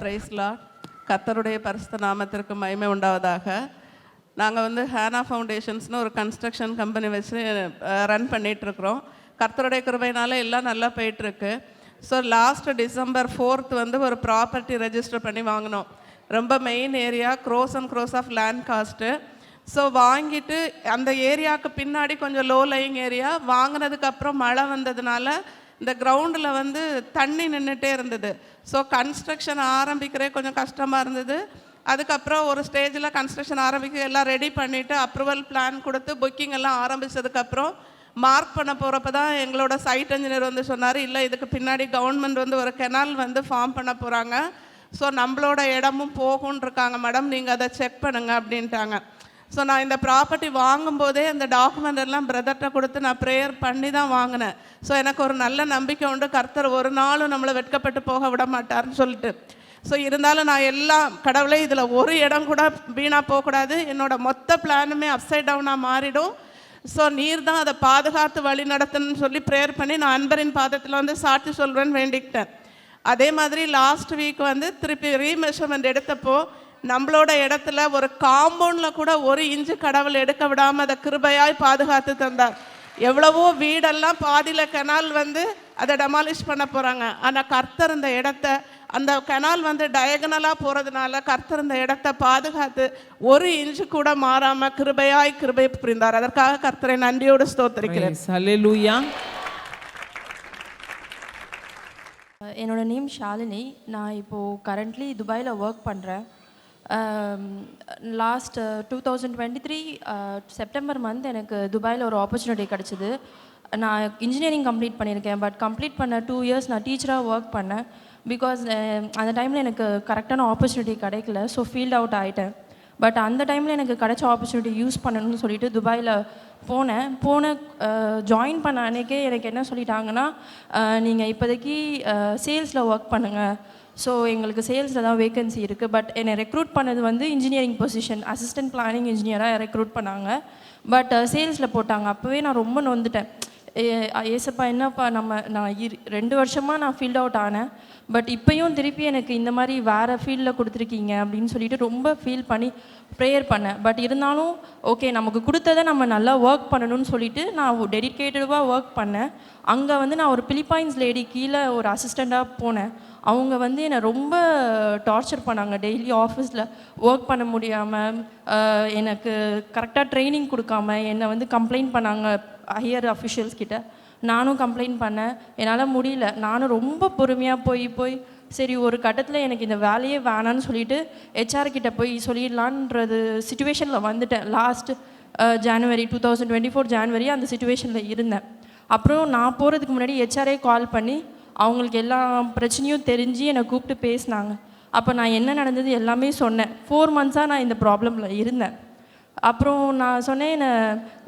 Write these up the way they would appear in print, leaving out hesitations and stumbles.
Price Lord. கர்த்தருடைய பரிசுத்த நாமத்திற்கு மகிமை உண்டாவதாக. நாங்கள் வந்து ஹேனா ஃபவுண்டேஷன்ஸ்னு ஒரு கன்ஸ்ட்ரக்ஷன் கம்பெனி வச்சு ரன் பண்ணிகிட்ருக்குறோம். கர்த்தருடைய கிருபையினால எல்லாம் நல்லா போயிட்டுருக்கு. ஸோ லாஸ்ட் December 4th வந்து ஒரு ப்ராப்பர்ட்டி ரெஜிஸ்டர் பண்ணி வாங்கினோம். ரொம்ப main area, crores and crores of land cost. So வாங்கிட்டு அந்த ஏரியாவுக்கு பின்னாடி கொஞ்சம் லோ லையிங் ஏரியா. வாங்கினதுக்கப்புறம் மழை வந்ததுனால இந்த கிரவுண்டில் வந்து தண்ணி நின்றுட்டே இருந்தது. ஸோ கன்ஸ்ட்ரக்ஷன் ஆரம்பிக்கிறே கொஞ்சம் கஷ்டமாக இருந்தது. அதுக்கப்புறம் ஒரு ஸ்டேஜில் கன்ஸ்ட்ரக்ஷன் ஆரம்பிக்க எல்லாம் ரெடி பண்ணிவிட்டு அப்ரூவல் பிளான் கொடுத்து புக்கிங் எல்லாம் ஆரம்பித்ததுக்கப்புறம் மார்க் பண்ண போகிறப்ப தான் எங்களோட சைட் இன்ஜினியர் வந்து சொன்னார், இல்லை இதுக்கு பின்னாடி கவர்மெண்ட் வந்து ஒரு கெனால் வந்து ஃபார்ம் பண்ண போகிறாங்க, ஸோ நம்மளோட இடமும் போகும்னு இருக்காங்க மேடம், நீங்கள் அதை செக் பண்ணுங்க அப்படின்ட்டாங்க. ஸோ நான் இந்த ப்ராப்பர்ட்டி வாங்கும்போதே அந்த டாக்குமெண்ட் எல்லாம் பிரதர்கிட்ட கொடுத்து நான் ப்ரேயர் பண்ணி தான் வாங்கினேன். ஸோ எனக்கு ஒரு நல்ல நம்பிக்கை உண்டு, கர்த்தர் ஒரு நாளும் நம்மளை வெட்கப்பட்டு போக விட மாட்டார்னு சொல்லிட்டு. ஸோ இருந்தாலும் நான் எல்லாம் கடவுளே இதில் ஒரு இடம் கூட வீணாக போகக்கூடாது, என்னோடய மொத்த பிளானுமே அப்சைட் டவுனாக மாறிடும், ஸோ நீர் தான் அதை பாதுகாத்து வழி நடத்தணும்னு சொல்லி ப்ரேயர் பண்ணி நான் அன்பரின் பாதத்தில் வந்து சாட்சி சொல்வேன்னு வேண்டிக்கிட்டேன். அதே மாதிரி லாஸ்ட் வீக் வந்து திருப்பி ரீமெஷர்மெண்ட் எடுத்தப்போ நம்மளோட இடத்துல ஒரு காம்பவுண்டில் கூட 1 இன்ச்சு கடவுள் எடுக்க விடாமல் அதை கிருபையாய் பாதுகாத்து தந்தார். எவ்வளவோ வீடெல்லாம் பாதியில் கெனால் வந்து அதை டெமாலிஷ் பண்ண போகிறாங்க, ஆனால் கர்த்தர் இந்த இடத்த, அந்த கெனால் வந்து டயகனலாக போகிறதுனால கர்த்தர் இந்த இடத்த பாதுகாத்து 1 இன்ச்சு கூட மாறாமல் கிருபையாய் கிருபை புரிந்தார். அதற்காக கர்த்தரை நன்றியோடு ஸ்தோத்திரிக்கிறேன். ஹல்லேலூயா. என்னோட நேம் ஷாலினி. நான் இப்போது கரண்ட்லி துபாயில் ஒர்க் பண்ணுறேன். லாஸ்ட் 2023 செப்டம்பர் மந்த் எனக்கு துபாயில் ஒரு ஆப்பர்ச்சுனிட்டி கிடச்சிது. நான் இன்ஜினியரிங் கம்ப்ளீட் பண்ணியிருக்கேன், பட் கம்ப்ளீட் பண்ண 2 இயர்ஸ் நான் டீச்சராக ஒர்க் பண்ணேன். பிகாஸ் அந்த டைமில் எனக்கு கரெக்டான ஆப்பர்ச்சுனிட்டி கிடைக்கல, ஸோ ஃபீல்ட் அவுட் ஆகிட்டேன். பட் அந்த டைமில் எனக்கு கிடைச்ச ஆப்பர்ச்சுனிட்டி யூஸ் பண்ணணும்னு சொல்லிட்டு துபாயில் போன ஜாயின் பண்ண அன்றைக்கே எனக்கு என்ன சொல்லிட்டாங்கன்னா, நீங்கள் இப்போதைக்கு சேல்ஸில் ஒர்க் பண்ணுங்கள், ஸோ எங்களுக்கு சேல்ஸில் தான் வேக்கன்சி இருக்குது. பட் என்னை ரெக்ரூட் பண்ணது வந்து இன்ஜினியரிங் பொசிஷன், அசிஸ்டன்ட் பிளானிங் இன்ஜினியராக ரெக்ரூட் பண்ணாங்க. பட் சேல்ஸில் போட்டாங்க. அப்போவே நான் ரொம்ப நொந்துட்டேன். ஏசப்பா என்னப்பா, நான் 2 வருஷமாக நான் ஃபீல்ட் அவுட் ஆனேன், பட் இப்போயும் திருப்பி எனக்கு இந்த மாதிரி வேறு ஃபீல்டில் கொடுத்துருக்கீங்க அப்படின்னு சொல்லிட்டு ரொம்ப ஃபீல் பண்ணி ப்ரேயர் பண்ணேன். பட் இருந்தாலும் ஓகே, நமக்கு கொடுத்ததை நம்ம நல்லா ஒர்க் பண்ணணும்னு சொல்லிட்டு நான் டெடிக்கேட்டடாக ஒர்க் பண்ணேன். அங்கே வந்து நான் ஒரு பிலிப்பைன்ஸ் லேடி கீழே ஒரு அசிஸ்டண்ட்டாக போனேன். அவங்க வந்து என்னை ரொம்ப டார்ச்சர் பண்ணாங்க. டெய்லி ஆஃபீஸில் ஒர்க் பண்ண முடியாமல், எனக்கு கரெக்டாக ட்ரைனிங் கொடுக்காம என்னை வந்து கம்ப்ளைண்ட் பண்ணாங்க ஹையர் அஃபிஷியல்ஸ் கிட்ட. நானும் கம்ப்ளைண்ட் பண்ணேன், என்னால் முடியல. நானும் ரொம்ப பொறுமையாக போய் சரி ஒரு கட்டத்தில் எனக்கு இந்த வேலையே வேணான்னு சொல்லிட்டு ஹெச்ஆர் கிட்ட போய் சொல்லிடலான்றது சுச்சுவேஷனில் வந்துட்டேன். லாஸ்ட் ஜனவரி 2024 ஜனவரி அந்த சுச்சுவேஷனில் இருந்தேன். அப்புறம் நான் போகிறதுக்கு முன்னாடி ஹெச்ஆரே கால் பண்ணி அவங்களுக்கு எல்லா பிரச்சனையும் தெரிஞ்சு என்னை கூப்பிட்டு பேசினாங்க. அப்போ நான் என்ன நடந்தது எல்லாமே சொன்னேன். 4 மந்த்ஸாக நான் இந்த ப்ராப்ளமில் இருந்தேன். அப்புறம் நான் சொன்னேன்,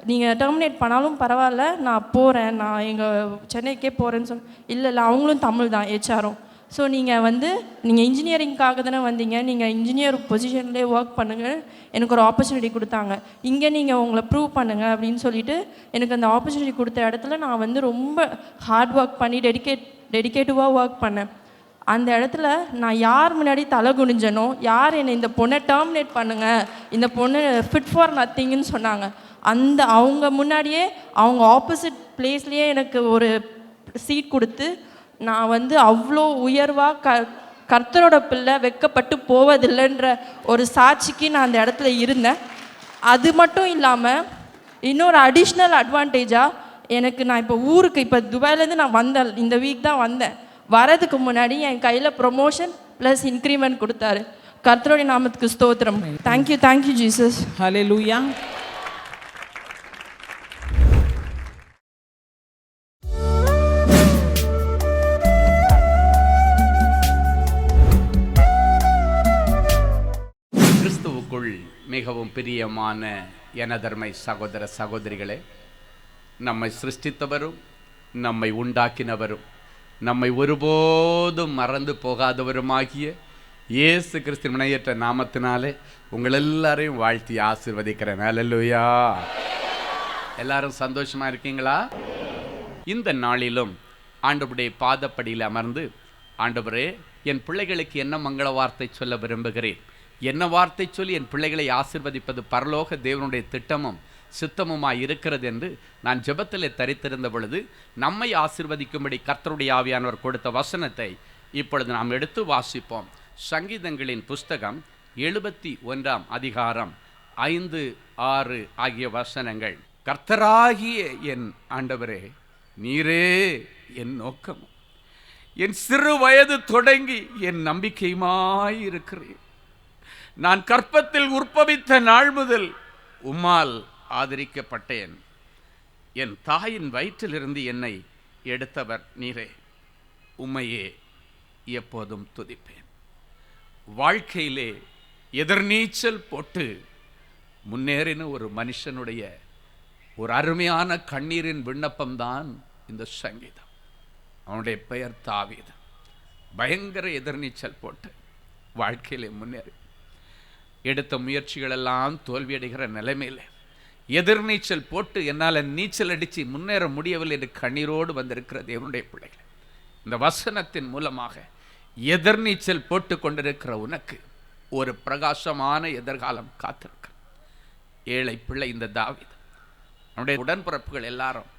நீங்கள் டெர்மினேட் பண்ணாலும் பரவாயில்ல, நான் போகிறேன், நான் எங்கள் சென்னைக்கே போகிறேன்னு சொன்னேன். இல்லை அவங்களும் தமிழ் தான் ஹெச்ஆரும். ஸோ நீங்கள் இன்ஜினியரிங்காக தானே வந்தீங்க, நீங்கள் இன்ஜினியர் பொசிஷன்லேயே ஒர்க் பண்ணுங்கள், எனக்கு ஒரு ஆப்பர்ச்சுனிட்டி கொடுத்தாங்க, இங்கே நீங்கள் உங்களை ப்ரூவ் பண்ணுங்கள் அப்படின்னு சொல்லிட்டு எனக்கு அந்த ஆப்பர்ச்சுனிட்டி கொடுத்த இடத்துல நான் வந்து ரொம்ப ஹார்ட் ஒர்க் பண்ணி டெடிக்கேட்டிவாக ஒர்க் பண்ணேன். அந்த இடத்துல நான் யார் முன்னாடி தலை குனிஞ்சனோ, யார் என்னை இந்த பொண்ணை டெர்மினேட் பண்ணுங்கள், இந்த பொண்ணு ஃபிட் ஃபார் நத்திங்னு சொன்னாங்க, அவங்க முன்னாடியே அவங்க ஆப்போசிட் பிளேஸ்லேயே எனக்கு ஒரு சீட் கொடுத்து நான் வந்து அவ்வளோ உயர்வாக கர்த்தரோட பிள்ளை வெட்கப்பட்டு போவதில்லைன்ற ஒரு சாட்சிக்கு நான் அந்த இடத்துல இருந்தேன். அது மட்டும் இல்லாமல் இன்னொரு அடிஷ்னல் அட்வான்டேஜாக எனக்கு, நான் இப்போ துபாயிலேருந்து நான் வந்தேன், இந்த வீக் தான் வந்தேன். வரதுக்கு முன்னாடி என் கையில் ப்ரொமோஷன் ப்ளஸ் இன்க்ரிமெண்ட் கொடுத்தாரு. கர்த்தருடைய நாமத்துக்கு ஸ்தோத்திரம். Thank you Jesus. ஹல்லேலூயா. கிறிஸ்துவுக்குள் மிகவும் பிரியமான எனதர்மை சகோதர சகோதரிகளே, நம்மை சிருஷ்டித்தவரும் நம்மை உண்டாக்கினவரும் நம்மை ஒருபோதும் மறந்து போகாதவருமாகிய இயேசு கிறிஸ்து வினையற்ற நாமத்தினாலே உங்கள் எல்லாரையும் வாழ்த்தி ஆசீர்வதிக்கிறேன். அல்லேலூயா. எல்லாரும் சந்தோஷமா இருக்கீங்களா? இந்த நாளிலும் ஆண்டவருடைய பாதப்படியில் அமர்ந்து, ஆண்டவரே என் பிள்ளைகளுக்கு என்ன மங்கள வார்த்தை சொல்ல விரும்புகிறேன்? என்ன வார்த்தை சொல்லி என் பிள்ளைகளை ஆசீர்வதிப்பது பரலோக தேவனுடைய திட்டமும் சித்தமுமாய் இருக்கிறது என்று நான் ஜெபத்திலே தரித்திருந்த பொழுது நம்மை ஆசீர்வதிக்கும்படி கர்த்தருடைய ஆவியானவர் கொடுத்த வசனத்தை இப்பொழுது நாம் எடுத்து வாசிப்போம். சங்கீதங்களின் புஸ்தகம் 71 அதிகாரம் 5, 6 ஆகிய வசனங்கள். கர்த்தராகிய என் ஆண்டவரே, நீரே என் நோக்கம், என் சிறு வயது தொடங்கி என் நம்பிக்கையுமாயிருக்கிறேன். நான் கற்பத்தில் உற்பவித்த நாள் முதல் உம்மால் ஆதரிக்கப்பட்டேன். என் தாயின் வயிற்றிலிருந்து என்னை எடுத்தவர் நீரே. உம்மையே எப்போதும் துதிப்பேன். வாழ்க்கையிலே எதிர்நீச்சல் போட்டு முன்னேறின ஒரு மனுஷனுடைய ஒரு அருமையான கண்ணீரின் விண்ணப்பம்தான் இந்த சங்கீதம். அவனுடைய பெயர் தாவீது. பயங்கர எதிர்நீச்சல் போட்டு வாழ்க்கையிலே முன்னேறி எடுத்த முயற்சிகளெல்லாம் தோல்வியடைகிற நிலைமையில் எதிர்நீச்சல் போட்டு என்னால் நீச்சல் அடித்து முன்னேற முடியவில்லை என்று கண்ணீரோடு வந்திருக்கிற தேவனுடைய பிள்ளைகள், இந்த வசனத்தின் மூலமாக எதிர்நீச்சல் போட்டு கொண்டிருக்கிற உனக்கு ஒரு பிரகாசமான எதிர்காலம் காத்திருக்க. ஏழை பிள்ளை இந்த தாவீது. நம்முடைய உடன்பிறப்புகள் எல்லாரும்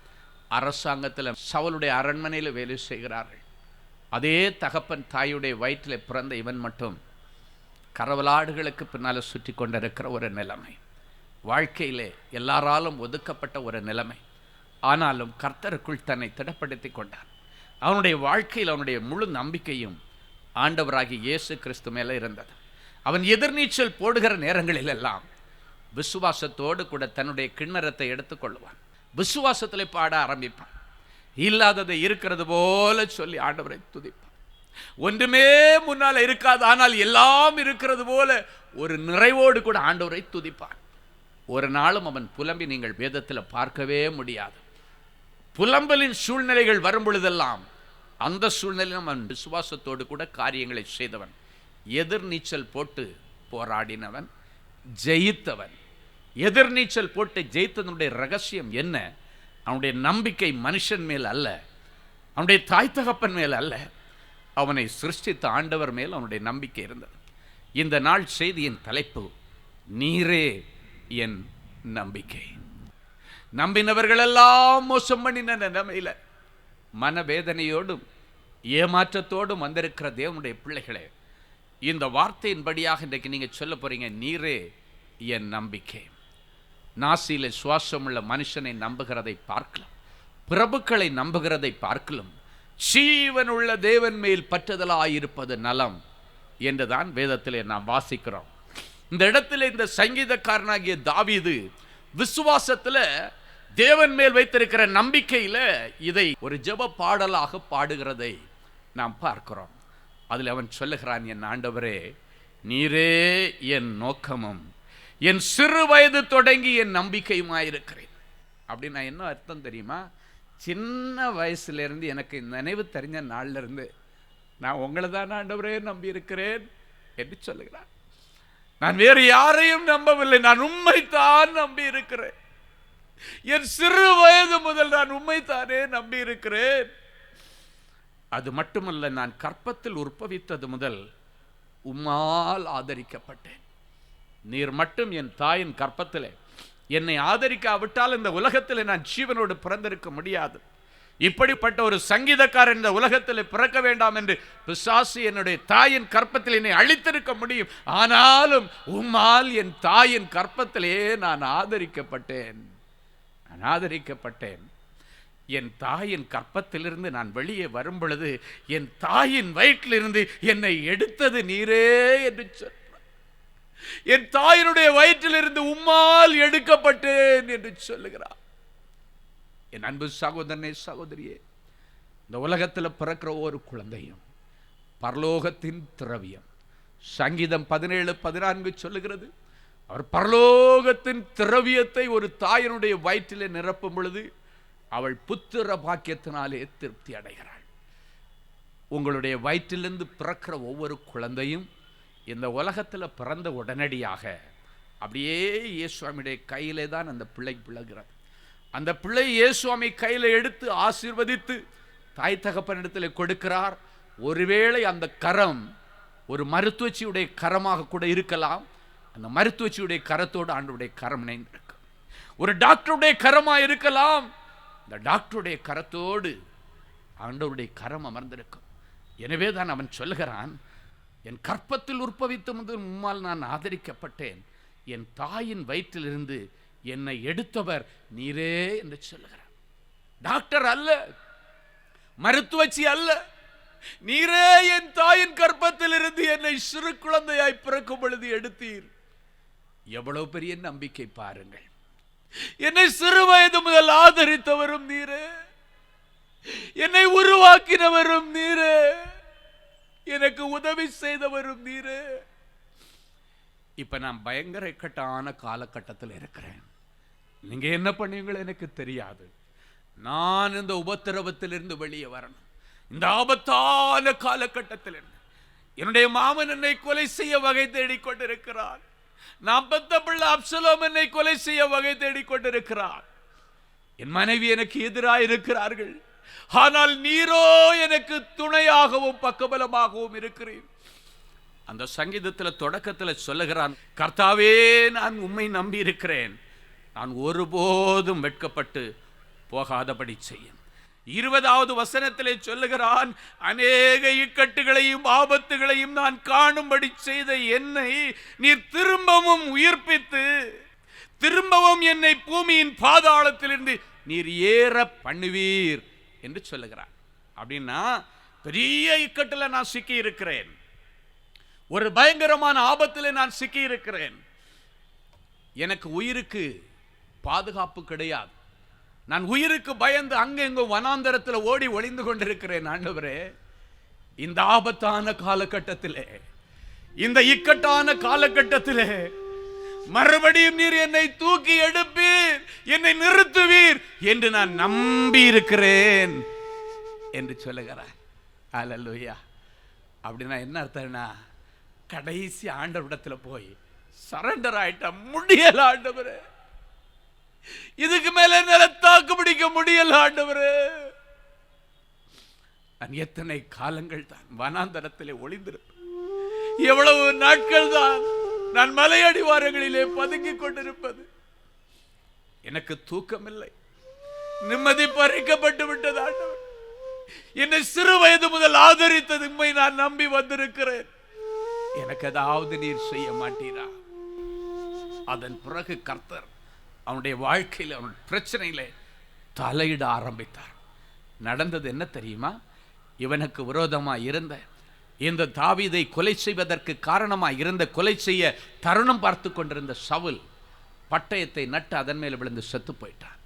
அரசாங்கத்தில் சவுலுடைய அரண்மனையில் வேலை செய்கிறார்கள். அதே தகப்பன் தாயுடைய வயிற்றில் பிறந்த இவன் மட்டும் கரவலாடுகளுக்கு பின்னால் சுற்றி கொண்டிருக்கிற ஒரு நிலைமை. வாழ்க்கையிலே எல்லாராலும் ஒதுக்கப்பட்ட ஒரு நிலைமை. ஆனாலும் கர்த்தருக்குள் தன்னை திடப்படுத்தி கொண்டான். அவனுடைய வாழ்க்கையில் அவனுடைய முழு நம்பிக்கையும் ஆண்டவராகிய இயேசு கிறிஸ்து மேலே இருந்தது. அவன் எதிர்நீச்சல் போடுகிற நேரங்களில் எல்லாம் விசுவாசத்தோடு கூட தன்னுடைய கிண்ணறத்தை எடுத்துக்கொள்வான். விசுவாசத்திலே பாட ஆரம்பிப்பான். இல்லாததை இருக்கிறது போல சொல்லி ஆண்டவரை துதிப்பான். ஒன்றுமே முன்னால் இருக்காது, ஆனால் எல்லாம் இருக்கிறது போல ஒரு நிறைவோடு கூட ஆண்டவரை துதிப்பான். ஒரு நாளும் அவன் புலம்பி நீங்கள் வேதத்தில் பார்க்கவே முடியாது. புலம்பலின் சூழ்நிலைகள் வரும் பொழுதெல்லாம் அந்த சூழ்நிலையில் அவன் விசுவாசத்தோடு கூட காரியங்களை செய்தவன். எதிர்நீச்சல் போட்டு போராடினவன், ஜெயித்தவன். எதிர்நீச்சல் போட்டு ஜெயித்ததனுடைய ரகசியம் என்ன? அவனுடைய நம்பிக்கை மனுஷன் மேல் அல்ல, அவனுடைய தாய் தகப்பன் மேல் அல்ல, அவனை சிருஷ்டித்த ஆண்டவர் மேல் அவனுடைய நம்பிக்கை இருந்தது. இந்த நாள் செய்தியின் தலைப்பு, நீரே என் நம்பிக்கை. நம்பினவர்களெல்லாம் மோசம் பண்ணின நிலைமையில மனவேதனையோடும் ஏமாற்றத்தோடும் வந்திருக்கிற தேவனுடைய பிள்ளைகளே, இந்த வார்த்தையின்படியாக இன்றைக்கு நீங்க சொல்ல போறீங்க, நீரே என் நம்பிக்கை. நாசியில சுவாசமுள்ள மனுஷனை நம்புகிறதை பார்க்கலாம், பிரபுக்களை நம்புகிறதை பார்க்கலாம், ஜீவனுள்ள தேவன் மேல் பற்றுதலாயிருப்பது நலம் என்றுதான் வேதத்திலே நாம் வாசிக்கிறோம். இந்த இடத்துல இந்த சங்கீதக்காரனாகிய தாவீது விசுவாசத்தில் தேவன் மேல் வைத்திருக்கிற நம்பிக்கையில் இதை ஒரு ஜெப பாடலாக பாடுகிறதை நாம் பார்க்கிறோம். அதில் அவன் சொல்லுகிறான், என் ஆண்டவரே, நீரே என் நோக்கமும் என் சிறு வயது தொடங்கி என் நம்பிக்கையுமாயிருக்கிறேன். அப்படின்னா என்ன அர்த்தம் தெரியுமா? சின்ன வயசுலேருந்து எனக்கு நினைவு தெரிஞ்ச நாள்ல இருந்து நான் உங்களை தான் ஆண்டவரே நம்பி இருக்கிறேன் என்று சொல்லுகிறான். நான் வேறு யாரையும் நம்பவில்லை, நான் உம்மைத்தான் நம்பி இருக்கிறேன். என் சிறு வயது முதல் நான் உம்மைத்தானே நம்பி இருக்கிறேன். அது மட்டுமல்ல, நான் கற்பத்தில் உற்பவித்தது முதல் உம்மால் ஆதரிக்கப்பட்டேன். நீர் மட்டும் என் தாயின் கற்பத்திலே என்னை ஆதரிக்காவிட்டால் இந்த உலகத்தில் நான் ஜீவனோடு பிறந்திருக்க முடியாது. இப்படிப்பட்ட ஒரு சங்கீதக்காரன் இந்த உலகத்தில் பிறக்க வேண்டாம் என்று பிசாசு என்னுடைய தாயின் கற்பத்தில் என்னை அழித்திருக்க முடியும். ஆனாலும் உம்மால் என் தாயின் கற்பத்திலே நான் ஆதரிக்கப்பட்டேன். என் தாயின் கற்பத்திலிருந்து நான் வெளியே வரும் பொழுது என் தாயின் வயிற்றிலிருந்து என்னை எடுத்தது நீரே என்று சொன்னார். என் தாயினுடைய வயிற்றிலிருந்து உம்மால் எடுக்கப்பட்டேன் என்று சொல்லுகிறார். என் அன்பு சகோதரனே, சகோதரியே, இந்த உலகத்தில் பிறக்கிற ஒரு குழந்தையும் பரலோகத்தின் திரவியம். சங்கீதம் 17:14 சொல்லுகிறது, அவர் பரலோகத்தின் திரவியத்தை ஒரு தாயினுடைய வயிற்றிலே நிரப்பும் பொழுது அவள் புத்திர பாக்கியத்தினாலே திருப்தி அடைகிறாள். உங்களுடைய வயிற்றிலிருந்து பிறக்கிற ஒவ்வொரு குழந்தையும் இந்த உலகத்தில் பிறந்த உடனடியாக அப்படியே இயேசுவாமியுடைய கையிலே தான் அந்த பிள்ளை பிள்ளைகிறது. அந்த பிள்ளை இயேசுவாமி கையில் எடுத்து ஆசீர்வதித்து தாய் தகப்பனிடத்தில் கொடுக்கிறார். ஒருவேளை அந்த கரம் ஒரு மருத்துவச்சியுடைய கரமாக கூட இருக்கலாம். அந்த மருத்துவச்சியுடைய கரத்தோடு ஆண்டவருடைய கரம் இணைந்திருக்கும். ஒரு டாக்டருடைய கரமா இருக்கலாம். இந்த டாக்டருடைய கரத்தோடு ஆண்டவருடைய கரம் அமர்ந்திருக்கும். எனவே தான் அவன் சொல்லுகிறான், என் கற்பத்தில் உற்பவித்த முதல் உம்மால் நான் ஆதரிக்கப்பட்டேன், என் தாயின் வயிற்றிலிருந்து என்னை எடுத்தவர் நீரே என்று சொல்லுகிறார். டாக்டர் அல்ல, மருத்துவச்சி அல்ல, நீரே என் தாயின் கற்பத்தில் இருந்து என்னை சிறு குழந்தையாய் பிறக்கும் பொழுது எடுத்தீர். எவ்வளவு பெரிய நம்பிக்கை பாருங்கள். என்னை சிறு வயது முதல் ஆதரித்தவரும் நீரே, என்னை உருவாக்கினவரும் நீரே, எனக்கு உதவி செய்தவரும் நீரே. இப்ப நான் பயங்கர இக்கட்டான காலகட்டத்தில் இருக்கிறேன். நீங்க என்ன பண்ணுவீங்களோ எனக்கு தெரியாது. நான் இந்த உபத்திரவத்திலிருந்து வெளியே வரணும். இந்த ஆபத்தான காலகட்டத்தில் என்னுடைய மாமன் என்னை கொலை செய்ய வகை தேடிக்கொண்டிருக்கிறார். நான் பெத்த பிள்ளை அப்சலோம் என்னை கொலை செய்ய வகை தேடிக்கொண்டிருக்கிறார். என் மனைவி எனக்கு எதிராக இருக்கிறார்கள். ஆனால் நீரோ எனக்கு துணையாகவும் பக்கபலமாகவும் இருக்கிறேன். அந்த சங்கீதத்தில் தொடக்கத்தில் சொல்லுகிறான், கர்த்தாவே நான் உம்மை நம்பி இருக்கிறேன், நான் ஒருபோதும் வெட்கப்பட்டு போகாதபடி செய்யும். 20வது வசனத்திலே சொல்லுகிறான், அநேக இக்கட்டுகளையும் ஆபத்துகளையும் நான் காணும்படி செய்த என்னை நீர் திரும்பவும் உயிர்ப்பித்து திரும்பவும் என்னை பூமியின் பாதாளத்திலிருந்து நீர் ஏற பண்ணுவீர் என்று சொல்லுகிறான். அப்படின்னா பெரிய இக்கட்டில் நான் சிக்கி இருக்கிறேன், ஒரு பயங்கரமான ஆபத்தில் நான் சிக்கி இருக்கிறேன். எனக்கு உயிருக்கு பாதுகாப்பு கிடையாது. நான் உயிருக்கு பயந்து அங்கெங்கும் வனாந்தரத்தில் ஓடி ஒளிந்து கொண்டிருக்கிறேன். ஆண்டவரே, இந்த ஆபத்தான காலகட்டத்திலே, இந்த இக்கட்டான காலகட்டத்திலே மறுபடியும் நீர் என்னை தூக்கி எடுப்பீர், என்னை நிறுத்துவீர் என்று நான் நம்பி இருக்கிறேன் என்று சொல்லுகிறார். அல்லேலூயா. அப்படின்னா என்ன அர்த்தம்னா, கடைசி ஆண்டவரிடத்துல போய் சரண்டர் ஆயிட்ட, முடியல ஆண்டவரே, இதுக்கு மேல என்னால தாக்கு பிடிக்க முடியல ஆண்டவரே. நான் எத்தனை காலங்கள் தான் வனாந்தரத்திலே ஒளிந்திருப்பேன், எவ்வளவு நாட்கள் தான் நான் மலையடிவாரங்களிலே பதுங்கிக் கொண்டிருப்பது. எனக்கு தூக்கம் இல்லை, நிம்மதி பறிக்கப்பட்டு விட்டது ஆண்டவர். என்னை சிறு வயது முதல் ஆதரித்தது உம்மை நான் நம்பி வந்திருக்கிறேன். எனக்கு ஏதாவது நீர் செய்ய மாட்டீரா? அதன் பிறகு கர்த்தர் அவனுடைய வாழ்க்கையில், அவனுடைய பிரச்சனையில தலையிட ஆரம்பித்தார். நடந்தது என்ன தெரியுமா? இவனுக்கு விரோதமாக இருந்த இந்த தாவீதை கொலை செய்வதற்கு காரணமாக இருந்த, கொலை செய்ய தருணம் பார்த்து கொண்டிருந்த சவுல் பட்டயத்தை நட்டு அதன் மேல் விழுந்து செத்து போயிட்டான்.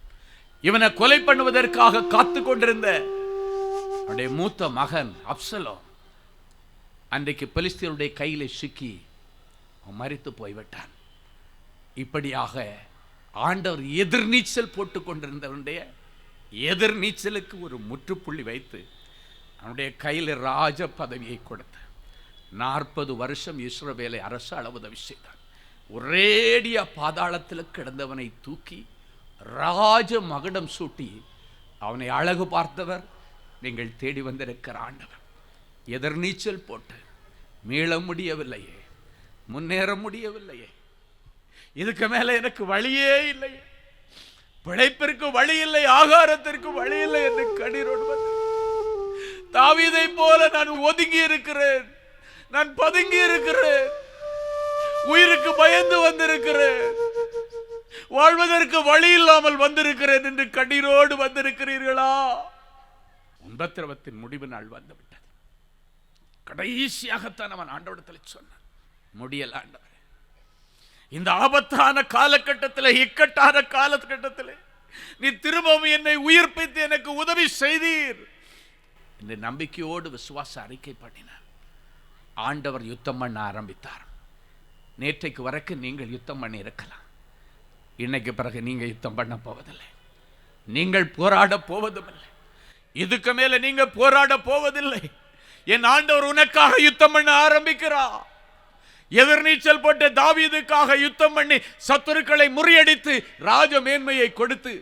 இவனை கொலை பண்ணுவதற்காக காத்து கொண்டிருந்த அவனுடைய மூத்த மகன் அப்சலோம் அன்றைக்கு பெலிஸ்தியருடைய கையிலே சிக்கி மரித்து போய்விட்டான். இப்படியாக ஆண்டவர் எதிர்நீச்சல் போட்டு கொண்டிருந்தவனுடைய எதிர்நீச்சலுக்கு ஒரு முற்றுப்புள்ளி வைத்து அவனுடைய கையில் ராஜ பதவியை கொடுத்து 40 வருஷம் இஸ்ரவேலை அரசாள உதவி செய்தான். ஒரேடியா பாதாளத்தில் கிடந்தவனை தூக்கி ராஜ மகுடம் சூட்டி அவனை அழகு பார்த்தவர் நீங்கள் தேடி வந்திருக்கிற ஆண்டவர். எதிர்நீச்சல் போட்டு மீள முடியவில்லையே, முன்னேற முடியவில்லையே, இதுக்கு மேல எனக்கு வழியே இல்லையே, பிழைப்பிற்கு வழி இல்லை, ஆகாரத்திற்கு வழி இல்லை என்று கண்ணீரோடு வந்து தாவீதை போல நான் ஒதுங்கி இருக்கிறேன், நான் பதுங்கி இருக்கிறேன், உயிருக்கு பயந்து வந்திருக்கிறேன், வாழ்வதற்கு வழி இல்லாமல் வந்திருக்கிறேன் என்று கண்ணீரோடு வந்திருக்கிறீர்களா? உபத்திரவத்தின் முடிவு நாள் வந்துவிட்டது. கடைசியாகத்தான் அவன் ஆண்டவரிடத்தில் சொன்னான், முடியல ஆண்டவரே, இந்த ஆபத்தான காலகட்டத்தில், இக்கட்டான காலகட்டத்தில் நீ திரும்பவும் என்னை உயிர்ப்பித்து எனக்கு உதவி செய்தீர் இந்த நம்பிக்கையோடு விசுவாச அறிக்கை பண்ணினார். ஆண்டவர் யுத்தம் பண்ண ஆரம்பித்தார். நேற்றைக்கு வரைக்கும் நீங்கள் யுத்தம் பண்ணி இருக்கலாம், இன்னைக்கு பிறகு நீங்க யுத்தம் பண்ண போவதில்லை, நீங்கள் போராட போவதும் இல்லை, இதுக்கு மேல நீங்க போராட போவதில்லை. என் ஆண்டவர் உனக்காக யுத்தம் பண்ண ஆரம்பிக்கிறார். எதிர்நீச்சல் போட்ட தாவீதுக்காக யுத்தம் பண்ணி சத்துருக்களை முறியடித்து ராஜ மேன்மையை கொடுத்து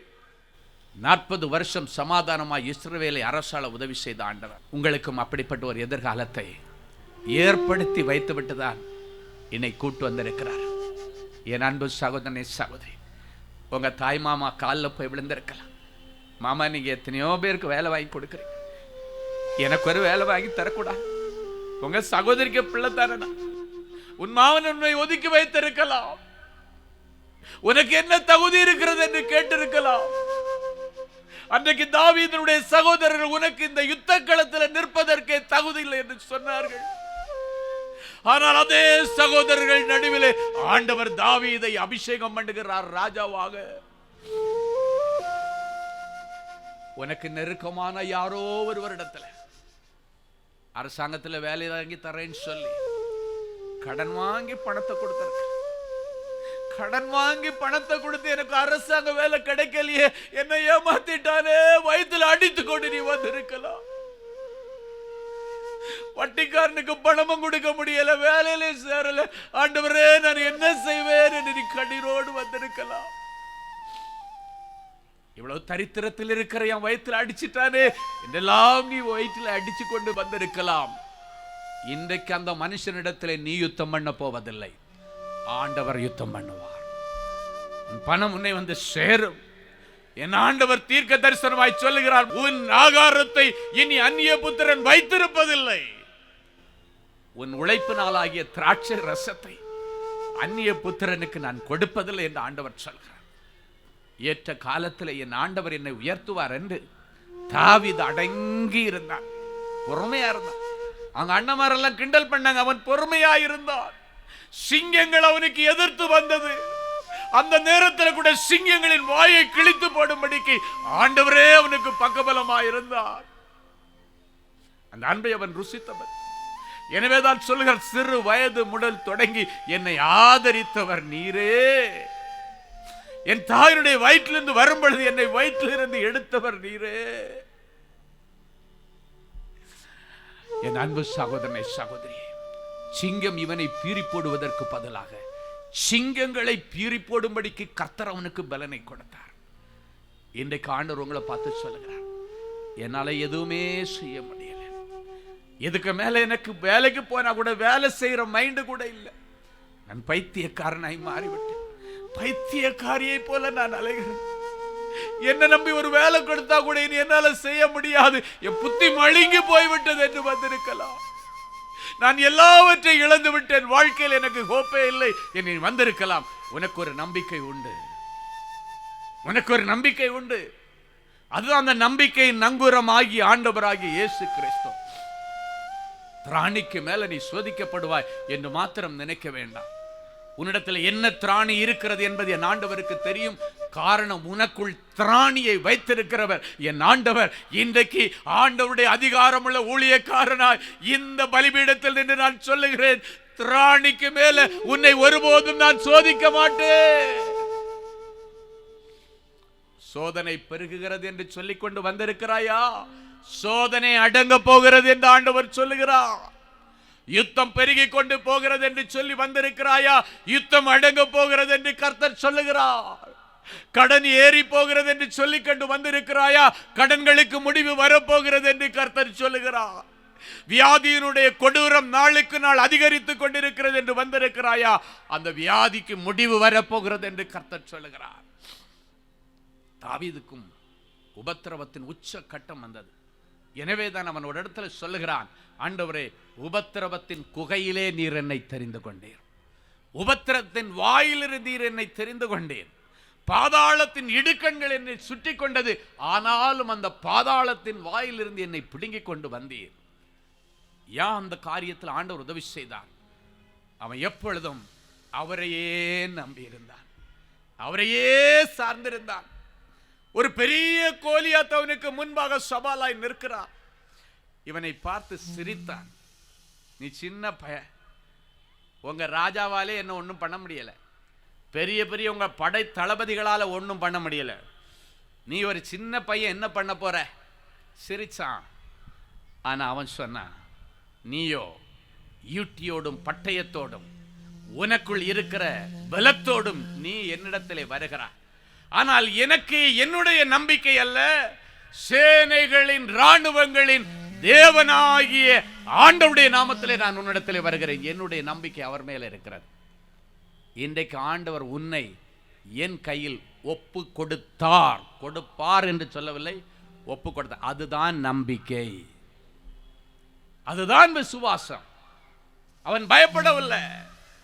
40 வருஷம் சமாதானமாய் இஸ்ரவேலை அரசாள உதவி செய்த ஆண்டவர் உங்களுக்கும் அப்படிப்பட்ட ஒரு எதிர்காலத்தை ஏற்படுத்தி வைத்துவிட்டு தான் என்னை கூட்டு வந்திருக்கிறார். என் அன்பு சகோதரனே, சகோதரி, உங்க தாய் மாமா காலில் போய் விழுந்திருக்கலாம். மாமா, நீங்க எத்தனையோ பேருக்கு வேலை வாங்கி கொடுக்குறீங்க, எனக்கு ஒரு வேலை வாங்கி தரக்கூடாது? உங்க சகோதரிக்கு பிள்ளை தானே, உன் மாமன் உன்னை ஒதுக்கி வைத்திருக்கலாம், உனக்கு என்ன தகுதி இருக்கிறது என்று கேட்டிருக்கலாம். அன்றைக்கு தாவீதுடைய சகோதரர்கள் உனக்கு இந்த யுத்த களத்தில் நிற்பதற்கே தகுதி இல்லை என்று சொன்னார்கள். ஆனால் அதே சகோதரர்கள் நடுவிலே ஆண்டவர் தாவீதை அபிஷேகம் பண்ணுகிறார் ராஜாவாக. உனக்கு நெருக்கமான யாரோ ஒருவரிடத்துல அரசாங்கத்தில் வேலை வாங்கி தரேன்னு சொல்லி கடன் வாங்கி பணத்தை கொடுத்திருக்க, கடன் வாங்கி பணத்தை கொடுத்து எனக்கு அரசாங்க வேலை கிடைக்கலையே, என்னை ஏமாத்திட்டானே, வயிற்றுல அடித்து கொண்டு நீ வந்திருக்கலாம். வட்டிக்காரனுக்கு பணமும் கொடுக்க முடியல, வேலையிலே சேரல, ஆண்டவரே நான் என்ன செய்வேன் என்று நீ கண்ணீரோடு வந்திருக்கலாம். இவ்வளவு தரித்திரத்தில் இருக்கிற என் வயிற்றுல அடிச்சுட்டானே என்றெல்லாம் நீ வயிற்றுல அடிச்சு கொண்டு வந்திருக்கலாம். இன்றைக்கு அந்த மனுஷனிடத்தில் நீ யுத்தம் பண்ண போவதில்லை, ஆண்டவர் யுத்தம் பண்ணுவார். உன் பணம் உன்னை வந்து சேரும். என் ஆண்டவர் தீர்க்க தரிசனமாய் சொல்லுகிறார், உன் ஆகாரத்தை இனி அந்நிய புத்திரன் வைத்திருப்பதில்லை, உன் உழைப்பு நாளாகிய திராட்சை ரசத்தை அந்நிய புத்திரனுக்கு நான் கொடுப்பதில்லை என்று ஆண்டவர் சொல்கிறார். ஏற்ற காலத்தில் என் ஆண்டவர் என்னை உயர்த்துவார் என்று தாவீது அடங்கி இருந்தான், பொறுமையா இருந்தான். அவங்க அண்ணமாரெல்லாம் கிண்டல் பண்ணாங்க, அவன் பொறுமையா இருந்தான். சிங்கங்கள் அவனுக்கு எதிர்த்து வந்தது. அந்த நேரத்தில் கூட சிங்கங்களின் வாயை கிழித்து போடும்படிக்கு ஆண்டவரே அவனுக்கு பக்கபலமாய் இருந்தார். அந்த அன்பை அவன் ருசித்தவன். எனவேதான் சொல்லுகிறார், சிறு வயது முதல் தொடங்கி என்னை ஆதரித்தவர் நீரே, என் தாயினுடைய வயிற்றிலிருந்து வரும் பொழுது என்னை வயிற்றிலிருந்து எடுத்தவர் நீரே. என் அன்பு சகோதரனை, சகோதரி, சிங்கம் இவனை பீறி போடுவதற்கு பதிலாக சிங்கங்களை பீறி போடும்படிக்கு கர்த்தர் அவனுக்கு பலனை கொடுத்தார். இன்றைக்கு ஆண்டவர் உங்களை பார்த்து சொல்லுகிறார், என்னால எதுவுமே செய்ய முடியல, இதுக்கு மேல எனக்கு வேலைக்கு போனா கூட வேலை செய்யற மைண்டு கூட இல்லை, நான் பைத்தியக்காரனாய் மாறிவிட்டேன், பைத்தியக்காரியை போல நான் அலைகிறேன், என்ன நம்பி ஒரு வேலை கொடுத்தா கூட இனி என்னால செய்ய முடியாது, என் புத்தி மழுங்கி போய்விட்டது என்று வந்திருக்கலாம். நான் எல்லாவற்றையும் இழந்து விட்டேன், வாழ்க்கையில் எனக்கு ஹோப்பே இல்லை என்று வந்திருக்கலாம். உனக்கு ஒரு நம்பிக்கை உண்டு, உனக்கு ஒரு நம்பிக்கை உண்டு. அதுதான் அந்த நம்பிக்கை நங்கூரமாகி ஆண்டவராகி இயேசு கிறிஸ்து. திராணிக்கு மேல நீ சோதிக்கப்படுவாய் என்று மாத்திரம் நினைக்க வேண்டாம். உன்னிடத்தில் என்ன திராணி இருக்கிறது என்பது என் ஆண்டவருக்கு தெரியும். காரணம், உனக்குள் திராணியை வைத்திருக்கிறவர் என் ஆண்டவர். இன்றைக்கு ஆண்டவருடைய அதிகாரமுள்ள ஊழியக்காரனாய் இந்த பலிபீடத்தில் நின்று நான் சொல்லுகிறேன், திராணிக்கு மேல உன்னை ஒருபோதும் நான் சோதிக்க மாட்டேன். சோதனை பெருகுகிறது என்று சொல்லிக் கொண்டு வந்திருக்கிறாயா? சோதனை அடங்க போகிறது என்று ஆண்டவர் சொல்லுகிறார். யுத்தம் பெருகி கொண்டு போகிறது என்று சொல்லி வந்திருக்கிறாயா? யுத்தம் அடங்க போகிறது என்று கர்த்தர் சொல்லுகிறார். கடன் ஏறி போகிறது என்று சொல்லி கொண்டு வந்திருக்கிறாயா? கடன்களுக்கு முடிவு வரப்போகிறது என்று கர்த்தர் சொல்லுகிறார். வியாதியினுடைய கொடூரம் நாளுக்கு நாள் அதிகரித்துக் கொண்டிருக்கிறது என்று வந்திருக்கிறாயா? அந்த வியாதிக்கு முடிவு வரப்போகிறது என்று கர்த்தர் சொல்லுகிறார். தாவீதுக்கும் உபத்திரவத்தின் உச்ச கட்டம் வந்தது. எனவேதான் அவன் ஒரு இடத்துல சொல்லுகிறான், ஆண்டவரே, உபத்திரவத்தின் குகையிலே நீர் என்னை தெரிந்து கொண்டீர், உபத்திரத்தின் வாயிலிருந்து நீர் என்னை தெரிந்து கொண்டீர், பாதாளத்தின் இடுக்கண்கள் என்னை சுற்றி கொண்டது, ஆனாலும் அந்த பாதாளத்தின் வாயிலிருந்து என்னை பிடுங்கிக் கொண்டு வந்தீர். ஏன் அந்த காரியத்தில் ஆண்டவர் உதவி செய்தார்? அவன் எப்பொழுதும் அவரையே நம்பியிருந்தான், அவரையே சார்ந்திருந்தான். ஒரு பெரிய கோலியாத் அவனுக்கு முன்பாக சவாலாய் நிற்கிறான். இவனை பார்த்து சிரித்தான். நீ சின்ன பையன், உங்க ராஜாவாலே என்ன ஒன்றும் பண்ண முடியல, பெரிய பெரிய உங்க படை தளபதிகளால ஒன்றும் பண்ண முடியல, நீ ஒரு சின்ன பையன் என்ன பண்ண போற? சிரிச்சான். ஆனா அவன் சொன்னான், நீயோ ஈட்டியோடும் பட்டயத்தோடும் உனக்குள் இருக்கிற பலத்தோடும் நீ என்னிடத்திலே வருகிறாய். ஆனால் எனக்கு என்னுடைய நம்பிக்கை அல்ல, சேனைகளின் இராணுவங்களின் தேவனாகிய ஆண்டவருடைய நாமத்திலே நான் உன்னிடத்திலே வருகிறேன். என்னுடைய நம்பிக்கை அவர் மேல இருக்கிறது. இன்றைக்கு ஆண்டவர் உன்னை என் கையில் ஒப்பு கொடுப்பார் என்று சொல்லவில்லை, ஒப்பு கொடுத்தார். அதுதான் நம்பிக்கை, அதுதான் விசுவாசம். அவன் பயப்படவில்லை,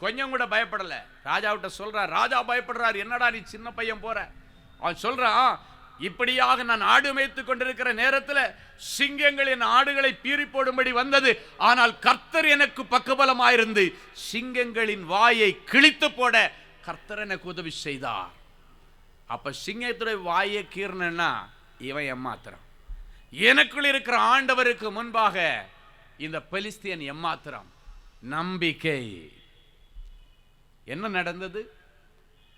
கொஞ்சம் கூட பயப்படல. ராஜாவிட்ட சொல்றார், ராஜா பயப்படுறார், என்னடா நீ சின்ன பையன் போற. அவன் சொல்றான், இப்படியாக நான் ஆடு மேய்த்து கொண்டிருக்கிற நேரத்தில் சிங்கங்களின் ஆடுகளை பீறி போடும்படி வந்தது, ஆனால் கர்த்தர் எனக்கு பக்கபலமாயிருந்து சிங்கங்களின் வாயை கிழித்து போட கர்த்தர் எனக்கு உதவி செய்தார். அப்ப சிங்கத்துடைய வாயை கீர்னா இவன் எம்மாத்திரம், எனக்குள் இருக்கிற ஆண்டவருக்கு முன்பாக இந்த பெலிஸ்தியன் எம்மாத்திரம். நம்பிக்கை. என்ன நடந்தது?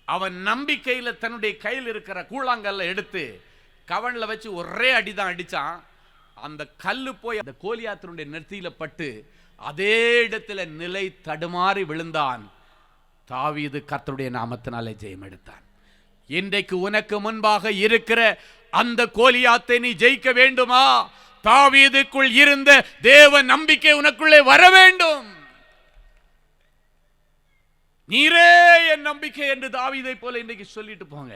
அவன் நம்பிக்கையில தன்னுடைய கையில் இருக்கிற கூழாங்கல்ல எடுத்து கவன்ல வச்சு ஒரே அடிதான் அடிச்சான். அந்த கல்லு போய் அந்த கோலியாத்தினுடைய நெத்தியில பட்டு அதே இடத்துல நிலை தடுமாறி விழுந்தான். தாவீது கர்த்தருடைய நாமத்தினாலே ஜெயம் எடுத்தான். இன்றைக்கு உனக்கு முன்பாக இருக்கிற அந்த கோலியாத்தை நீ ஜெயிக்க வேண்டுமா? தாவீதுக்குள் இருந்த தேவ நம்பிக்கை உனக்குள்ளே வர வேண்டும். நீரே என் நம்பிக்கை என்று தாவீதை போல இன்றைக்கு சொல்லிட்டு போங்க.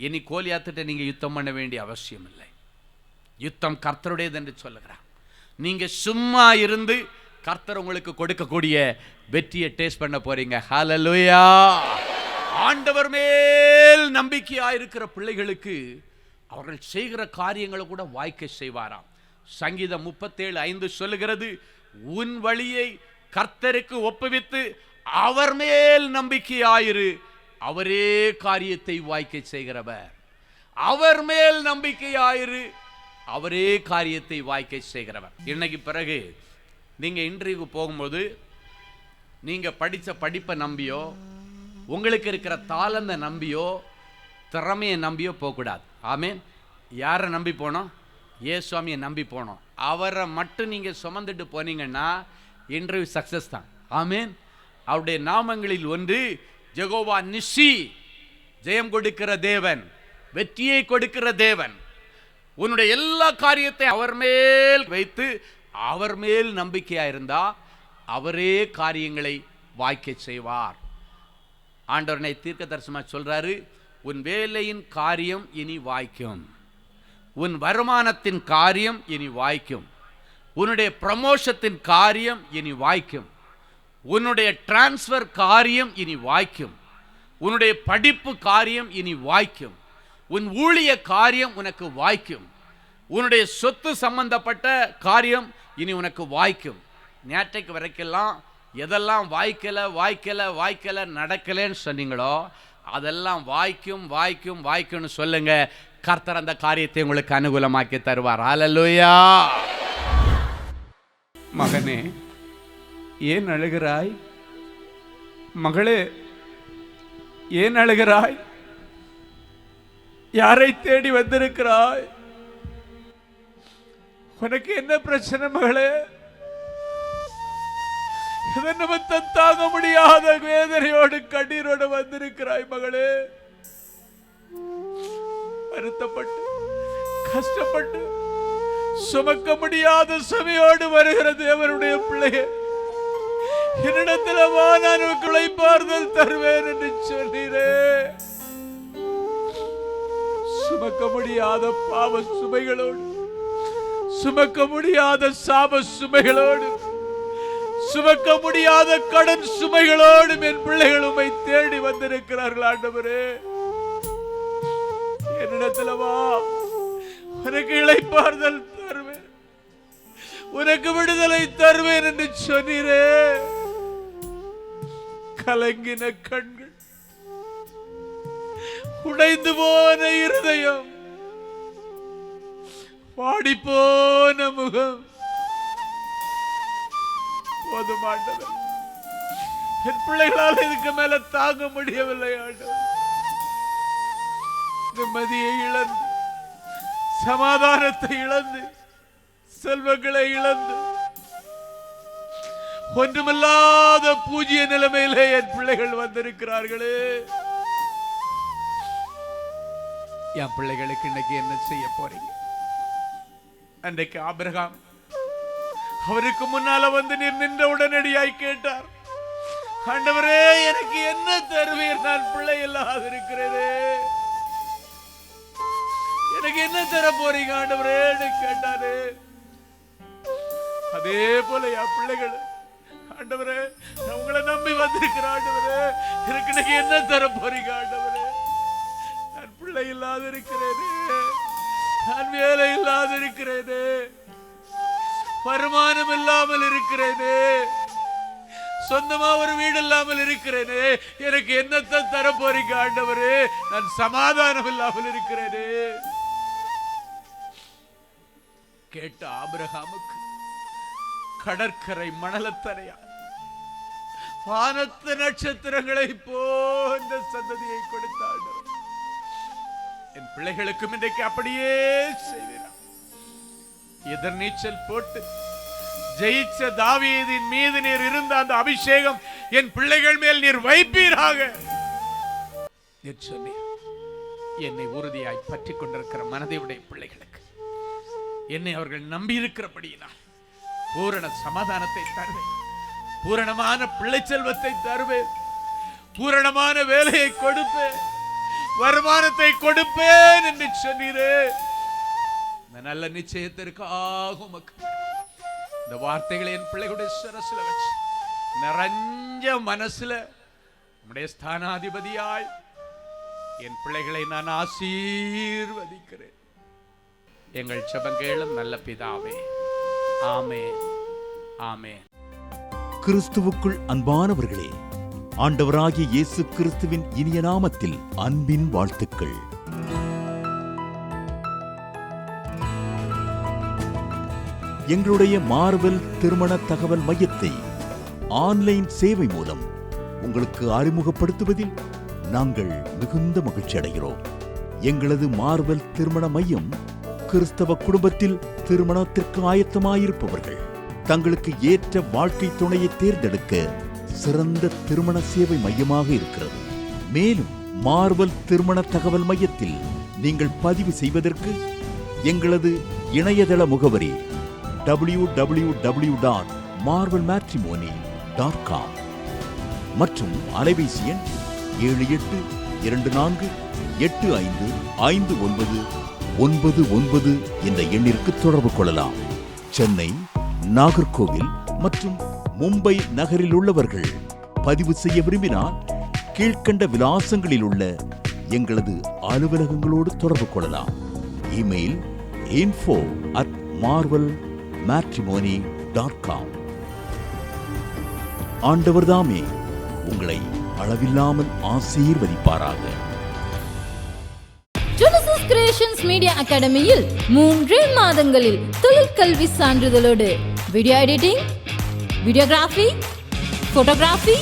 இனி கோலியாத்திட்ட நீங்க யுத்தம் பண்ண வேண்டிய அவசியம் இல்லை. யுத்தம் கர்த்தருடையது என்று சொல்லுகிறார். நீங்க சும்மா இருந்து கர்த்தர் உங்களுக்கு கொடுக்கக்கூடிய வெற்றியை டேஸ்ட் பண்ண போறீங்க. ஹல்லேலூயா. ஆண்டவர் மேல் நம்பிக்கையாயிருக்கிற பிள்ளைகளுக்கு அவர்கள் செய்கிற காரியங்களை கூட வாய்க்க செய்வாராம். சங்கீதம் 37:5 சொல்லுகிறது, உன் வழியை கர்த்தருக்கு ஒப்புவித்து அவர் மேல் நம்பிக்கையாயிரு, அவரே காரியத்தை வாய்க்க செய்கிறவர். அவர் மேல் நம்பிக்கையாயிரு, அவரே காரியத்தை வாய்க்க செய்கிறவர். இன்னைக்கு பிறகு நீங்க இன்டர்வியூக்கு போகும்போது நீங்க படித்த படிப்பை நம்பியோ, உங்களுக்கு இருக்கிற தாளந்தை நம்பியோ, திறமையை நம்பியோ போகக்கூடாது. ஆமேன். யாரை நம்பி போனோம்? இயேசுவாமியை நம்பி போனோம். அவரை மட்டும் நீங்க சுமந்துட்டு போனீங்கன்னா இன்டர்வியூ சக்சஸ் தான். ஆமேன். அவருடைய நாமங்களில் ஒன்று யெகோவா நிசி, ஜெயம் கொடுக்கிற தேவன், வெற்றியை கொடுக்கிற தேவன். உன்னுடைய எல்லா காரியத்தை அவர் மேல் வைத்து அவர் மேல் நம்பிக்கையா இருந்தா அவரே காரியங்களை வாய்க்க செய்வார். ஆண்டவரனை தீர்க்க தரிசனமா சொல்றாரு, உன் வேலையின் காரியம் இனி வாய்க்கும், உன் வருமானத்தின் காரியம் இனி வாய்க்கும், உன்னுடைய ப்ரமோஷத்தின் காரியம் இனி வாய்க்கும், உன்னுடைய டிரான்ஸ்ஃபர் காரியம் இனி வாய்க்கும், உன்னுடைய படிப்பு காரியம் இனி வாய்க்கும், உன் ஊழிய காரியம் உனக்கு வாய்க்கும், உன்னுடைய சொத்து சம்பந்தப்பட்ட காரியம் இனி உனக்கு வாய்க்கும். நேற்றைக்கு வரைக்கெல்லாம் எதெல்லாம் வாய்க்கல வாய்க்கல வாய்க்கல நடக்கலன்னு சொன்னீங்களோ அதெல்லாம் வாய்க்கும் வாய்க்கும் வாய்க்கும்னு சொல்லுங்க. கர்த்தர் அந்த காரியத்தை உங்களுக்கு அனுகூலமாக்கி தருவார். ஹல்லேலூயா. மகனே, ஏன் அழுகிறாய்? மகளே, ஏன் அழுகிறாய்? யாரை தேடி வந்திருக்கிறாய்? உனக்கு என்ன பிரச்சனை மகளே? இதன் நிமித்தம் தாங்க முடியாத வேதனையோடு கண்ணீரோடு வந்திருக்கிறாய் மகளே. வருத்தப்பட்டு கஷ்டப்பட்டு சுமக்க முடியாத சுமையோடு வருகிற தேவனுடைய பிள்ளையே, என்னிடத்தில் வா, நான் உனக்கு இளைப்பாறுதல் தருவேன் என்று சொன்னீரே. சுமக்க முடியாத பாவ சுமைகளோடு, சுமக்க முடியாத சாப சுமைகளோடு, சுமக்க முடியாத கடன் சுமைகளோடு என் பிள்ளைகள் உம்மை தேடி வந்திருக்கிறார்கள். ஆண்டவரே, என்னிடத்தில் வா, உனக்கு இளைப்பாறுதல் தருவேன், உனக்கு விடுதலை தருவேன் என்று சொன்னீரே. கலங்கின கண்கள், உடைந்து போன இருதயம், வாடிப்போன முகம், போதுமாண்டவர், என் பிள்ளைகளால் இதுக்கு மேல தாங்க முடியவில்லை. ஆண்டவர், நிம்மதியை இழந்து, சமாதானத்தை இழந்து, செல்வங்களை இழந்து, ஒன்றுமில்லாத பூஜ்ய நிலைமையிலே என் பிள்ளைகள் வந்திருக்கிறார்களே. என் பிள்ளைகளுக்கு இன்னைக்கு என்ன செய்ய போறீங்க? அன்றைக்கு ஆபிரகாம் அவருக்கு முன்னால வந்து நீர் நின்ற உடனடியாய் கேட்டார், ஆண்டவரே எனக்கு என்ன தருவீர்? நான் பிள்ளை இல்லாத இருக்கிறேனே, எனக்கு என்ன தர போறீங்க ஆண்டவரே கேட்டாரு. அதே போல என் பிள்ளைகள், ஆண்டவரே நான் உங்களை நம்பி வந்திருக்கிறேன் ஆண்டவரே, எனக்கு இன்னைக்கு என்ன தர போறீங்க ஆண்டவரே? நான் பிள்ளை இல்லாத இருக்கிறேனே, நான் வேலை இல்லாத இருக்கிறேனே, வருமானம் இல்லாமல் இருக்கிறேனே, சொந்தமா ஒரு வீடு இல்லாமல் இருக்கிறேனே, எனக்கு என்னத்தை தர போறீங்க ஆண்டவரே? நான் சமாதானம் இல்லாமல் இருக்கிறேனே. கேட்ட ஆபிரகாமுக்கு கடற்கரை மணலத்தனையா வானத்து நட்சத்திரங்களை போன்ற சந்ததியை கொடுத்தார். என் பிள்ளைகளுக்கும் இன்றைக்கு அப்படியே செய்கிறார். எதிர்நீச்சல் போட்டு ஜெயிச்ச தாவீதின் மீது நீர் இருந்த அந்த அபிஷேகம் என் பிள்ளைகள் மேல் நீர் வைப்பீராக சொன்னீர். என்னை உறுதியாய் பற்றி கொண்டிருக்கிற மனதையுடைய பிள்ளைகளுக்கு என்னை அவர்கள் நம்பி இருக்கிறபடியினால் பூரண சமாதானத்தை தருவேன், பூரணமான பிள்ளை செல்வத்தை தருவேன், பூரணமான வேலையை கொடுப்பேன், வருமானத்தை கொடுப்பேன் என்று சொன்னீரே. இந்த நல்ல நிச்சயத்திற்காக உமக்கு இந்த வார்த்தைகளை என் பிள்ளைகளுடைய சரசுல வச்சு நிறைஞ்ச மனசுல நம்முடைய ஸ்தானாதிபதியாய் என் பிள்ளைகளை நான் ஆசீர்வதிக்கிறேன். எங்கள் ஜெபங்களும் நல்ல பிதாவே, ஆமென், ஆமென். கிறிஸ்துவுக்குள் அன்பானவர்களே, ஆண்டவராகிய இயேசு கிறிஸ்துவின் இனிய நாமத்தில் அன்பின் வாழ்த்துக்கள். எங்களுடைய மார்வெல் திருமண தகவல் மையத்தை ஆன்லைன் சேவை மூலம் உங்களுக்கு அறிமுகப்படுத்துவதில் நாங்கள் மிகுந்த மகிழ்ச்சி அடைகிறோம். எங்களது மார்வெல் திருமண மையம் கிறிஸ்தவ குடும்பத்தில் திருமணத்திற்கு ஆயத்தமாயிருப்பவர்கள் தங்களுக்கு ஏற்ற வாழ்க்கை துணையை தேர்ந்தெடுக்க சிறந்த திருமண சேவை மையமாக இருக்கிறது. மேலும் மார்வெல் திருமண தகவல் மையத்தில் நீங்கள் பதிவு செய்வதற்கு எங்களது இணையதள முகவரி www.marvelmatrimony.com மற்றும் அலைபேசி எண் 7824855999 என்ற எண்ணிற்கு தொடர்பு கொள்ளலாம். சென்னை, நாகர்கோவில் மற்றும் மும்பை நகரில் உள்ளவர்கள் பதிவு செய்ய விரும்பினால் கீழ்க்கண்ட விலாசங்களில் உள்ள எங்களது அலுவலகங்களோடு தொடர்பு கொள்ளலாம். Email info@marvelmatrimony.com. ஆண்டவர்தாமே உங்களை அளவில்லாமல் ஆசீர்வதிப்பாராக. Genesis Creations Media Academy-யில் 3 மாதங்களில் தொழிற்கல்வி சான்றிதழோடு video editing, videography, photography,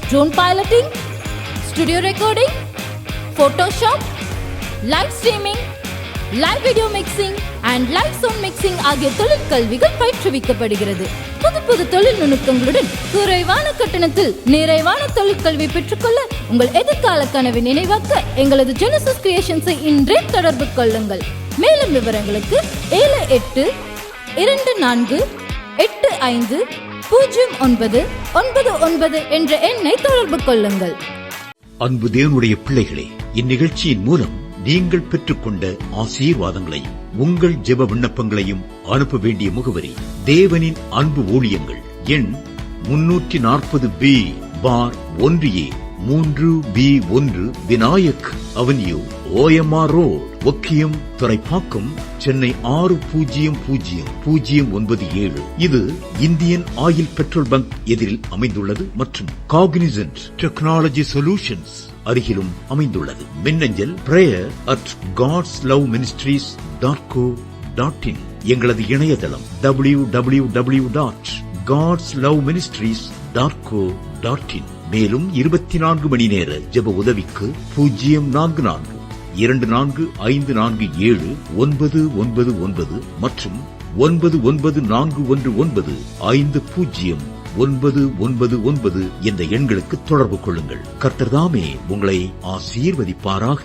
drone piloting, studio recording, Photoshop, live streaming, live video mixing and live sound mixing ஆகிய தொழிற்கல்விகள் பயிற்றுவிக்கப்படுகிறது. புது தொழில் நுணுக்கங்களுடன் குறைவான கட்டணத்தில் நிறைவான தொழிற்கல்வி பெற்றுக்கொள்ள உங்கள் எதிர்கால கனவை நினைவாக்க எங்களது ஜெனசிஸ் கிரியேஷன்ஸை இன்றே தொடர்பு கொள்ளுங்கள். மேலும் விவரங்களுக்கு 7824850999 என்ற எண்ணை தொடர்பு கொள்ளுங்கள். அன்பு தேவனுடைய பிள்ளைகளே, இந்நிகழ்ச்சியின் மூலம் நீங்கள் பெற்றுக்கொண்ட ஆசீர்வாதங்களையும் உங்கள் ஜெப விண்ணப்பங்களையும் அனுப்ப வேண்டிய முகவரி தேவனின் அன்பு ஊழியங்கள், எண் 340B பார் 1A 3B1 Vinayak avenue, OMR road, Okkiyam, Thoraipakkam, Chennai 600097. இது இந்தியன் ஆயில் பெட்ரோல் பங்க் எதிரில் அமைந்துள்ளது மற்றும் காக்னிசன்ட் டெக்னாலஜி சொல்யூஷன்ஸ் அருகிலும் அமைந்துள்ளது. மின்னஞ்சல் prayer@godsloveministries.co.in. எங்களது இணையதளம் www.godsloveministries.co.in. மேலும் 24 மணி நேர ஜெப உதவிக்கு 04454479999 மற்றும் 9941950999 என்ற எண்களுக்கு தொடர்பு கொள்ளுங்கள். கர்த்தர் தாமே உங்களை ஆசீர்வதிப்பாராக.